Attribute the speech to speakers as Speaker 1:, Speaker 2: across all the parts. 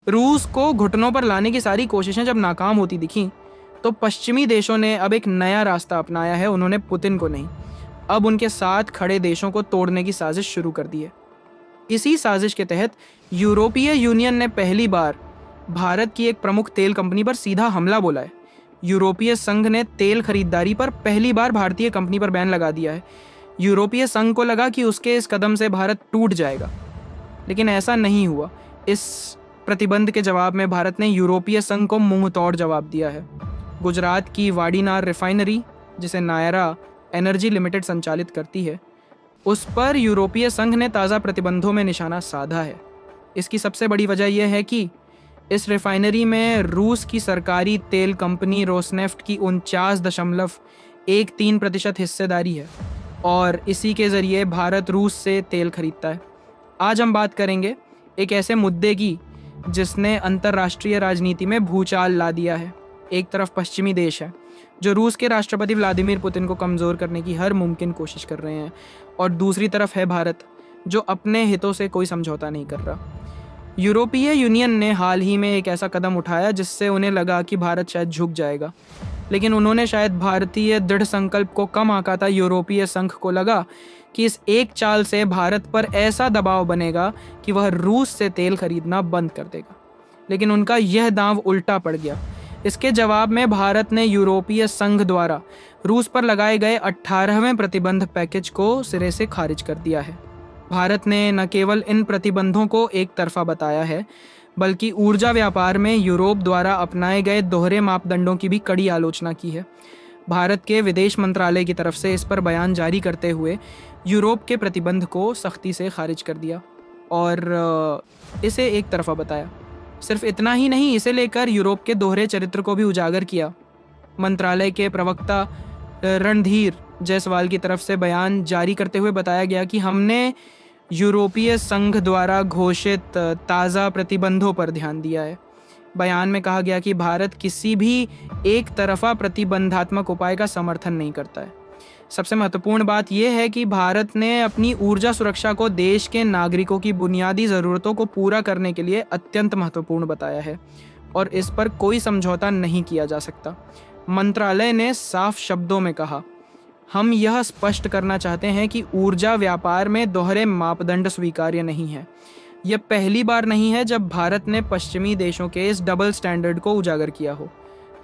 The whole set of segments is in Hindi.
Speaker 1: रूस को घुटनों पर लाने की सारी कोशिशें जब नाकाम होती दिखी तो पश्चिमी देशों ने अब एक नया रास्ता अपनाया है। उन्होंने पुतिन को नहीं, अब उनके साथ खड़े देशों को तोड़ने की साजिश शुरू कर दी है। इसी साजिश के तहत यूरोपीय यूनियन ने पहली बार भारत की एक प्रमुख तेल कंपनी पर सीधा हमला बोला है। यूरोपीय संघ ने तेल खरीदारी पर पहली बार भारतीय कंपनी पर बैन लगा दिया है। यूरोपीय संघ को लगा कि उसके इस कदम से भारत टूट जाएगा, लेकिन ऐसा नहीं हुआ। इस प्रतिबंध के जवाब में भारत ने यूरोपीय संघ को मुंह तोड़ जवाब दिया है। गुजरात की वाडीनार रिफाइनरी, जिसे नायरा एनर्जी लिमिटेड संचालित करती है, उस पर यूरोपीय संघ ने ताज़ा प्रतिबंधों में निशाना साधा है। इसकी सबसे बड़ी वजह यह है कि इस रिफाइनरी में रूस की सरकारी तेल कंपनी रोसनेफ्ट की 49.13% हिस्सेदारी है और इसी के ज़रिए भारत रूस से तेल खरीदता है। आज हम बात करेंगे एक ऐसे मुद्दे की जिसने अंतर्राष्ट्रीय राजनीति में भूचाल ला दिया है। एक तरफ पश्चिमी देश है जो रूस के राष्ट्रपति व्लादिमीर पुतिन को कमज़ोर करने की हर मुमकिन कोशिश कर रहे हैं, और दूसरी तरफ है भारत जो अपने हितों से कोई समझौता नहीं कर रहा। यूरोपीय यूनियन ने हाल ही में एक ऐसा कदम उठाया जिससे उन्हें लगा कि भारत शायद झुक जाएगा, लेकिन उन्होंने शायद भारतीय दृढ़ संकल्प को कम आंका था। यूरोपीय संघ को लगा कि इस एक चाल से भारत पर ऐसा दबाव बनेगा कि वह रूस से तेल खरीदना बंद कर देगा, लेकिन उनका यह दांव उल्टा पड़ गया। इसके जवाब में भारत ने यूरोपीय संघ द्वारा रूस पर लगाए गए 18वें प्रतिबंध पैकेज को सिरे से खारिज कर दिया है। भारत ने न केवल इन प्रतिबंधों को एक तरफा बताया है, बल्कि ऊर्जा व्यापार में यूरोप द्वारा अपनाए गए दोहरे मापदंडों की भी कड़ी आलोचना की है। भारत के विदेश मंत्रालय की तरफ से इस पर बयान जारी करते हुए यूरोप के प्रतिबंध को सख्ती से खारिज कर दिया और इसे एक तरफा बताया। सिर्फ इतना ही नहीं, इसे लेकर यूरोप के दोहरे चरित्र को भी उजागर किया। मंत्रालय के प्रवक्ता रणधीर जायसवाल की तरफ से बयान जारी करते हुए बताया गया कि हमने यूरोपीय संघ द्वारा घोषित ताज़ा प्रतिबंधों पर ध्यान दिया है। बयान में कहा गया कि भारत किसी भी एक तरफा प्रतिबंधात्मक उपाय का समर्थन नहीं करता है। सबसे महत्वपूर्ण बात यह है कि भारत ने अपनी ऊर्जा सुरक्षा को देश के नागरिकों की बुनियादी ज़रूरतों को पूरा करने के लिए अत्यंत महत्वपूर्ण बताया है और इस पर कोई समझौता नहीं किया जा सकता। मंत्रालय ने साफ शब्दों में कहा, हम यह स्पष्ट करना चाहते हैं कि ऊर्जा व्यापार में दोहरे मापदंड स्वीकार्य नहीं है। यह पहली बार नहीं है जब भारत ने पश्चिमी देशों के इस डबल स्टैंडर्ड को उजागर किया हो।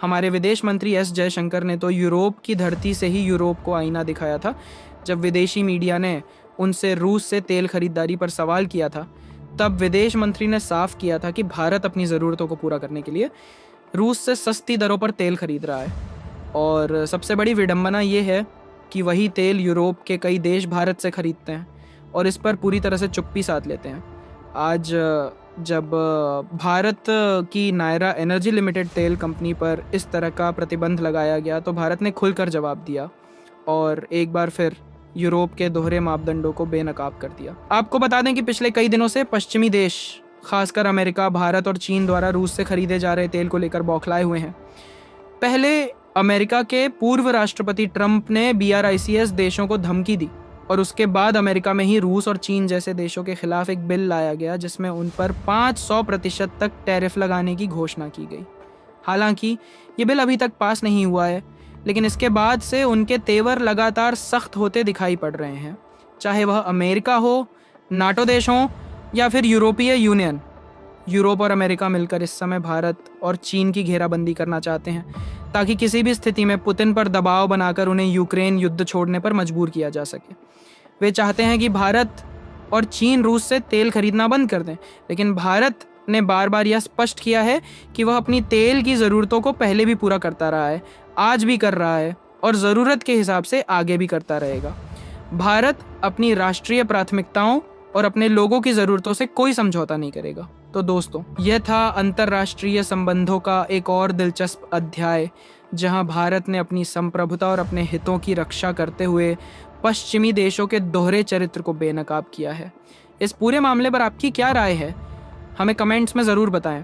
Speaker 1: हमारे विदेश मंत्री एस जयशंकर ने तो यूरोप की धरती से ही यूरोप को आईना दिखाया था। जब विदेशी मीडिया ने उनसे रूस से तेल खरीदारी पर सवाल किया था, तब विदेश मंत्री ने साफ किया था कि भारत अपनी ज़रूरतों को पूरा करने के लिए रूस से सस्ती दरों पर तेल खरीद रहा है। और सबसे बड़ी विडंबना ये है कि वही तेल यूरोप के कई देश भारत से खरीदते हैं और इस पर पूरी तरह से चुप्पी साध लेते हैं। आज जब भारत की नायरा एनर्जी लिमिटेड तेल कंपनी पर इस तरह का प्रतिबंध लगाया गया तो भारत ने खुलकर जवाब दिया और एक बार फिर यूरोप के दोहरे मापदंडों को बेनकाब कर दिया। आपको बता दें कि पिछले कई दिनों से पश्चिमी देश, खासकर अमेरिका, भारत और चीन द्वारा रूस से खरीदे जा रहे तेल को लेकर बौखलाए हुए हैं। पहले अमेरिका के पूर्व राष्ट्रपति ट्रंप ने BRICS देशों को धमकी दी और उसके बाद अमेरिका में ही रूस और चीन जैसे देशों के खिलाफ एक बिल लाया गया जिसमें उन पर 500% तक टैरिफ लगाने की घोषणा की गई। हालांकि ये बिल अभी तक पास नहीं हुआ है, लेकिन इसके बाद से उनके तेवर लगातार सख्त होते दिखाई पड़ रहे हैं, चाहे वह अमेरिका हो, नाटो देश हो या फिर यूरोपीय यूनियन। यूरोप और अमेरिका मिलकर इस समय भारत और चीन की घेराबंदी करना चाहते हैं ताकि किसी भी स्थिति में पुतिन पर दबाव बनाकर उन्हें यूक्रेन युद्ध छोड़ने पर मजबूर किया जा सके। वे चाहते हैं कि भारत और चीन रूस से तेल खरीदना बंद कर दें, लेकिन भारत ने बार बार यह स्पष्ट किया है कि वह अपनी तेल की ज़रूरतों को पहले भी पूरा करता रहा है, आज भी कर रहा है और ज़रूरत के हिसाब से आगे भी करता रहेगा। भारत अपनी राष्ट्रीय प्राथमिकताओं और अपने लोगों की ज़रूरतों से कोई समझौता नहीं करेगा। तो दोस्तों, यह था अंतर्राष्ट्रीय संबंधों का एक और दिलचस्प अध्याय जहां भारत ने अपनी संप्रभुता और अपने हितों की रक्षा करते हुए पश्चिमी देशों के दोहरे चरित्र को बेनकाब किया है। इस पूरे मामले पर आपकी क्या राय है? हमें कमेंट्स में ज़रूर बताएं।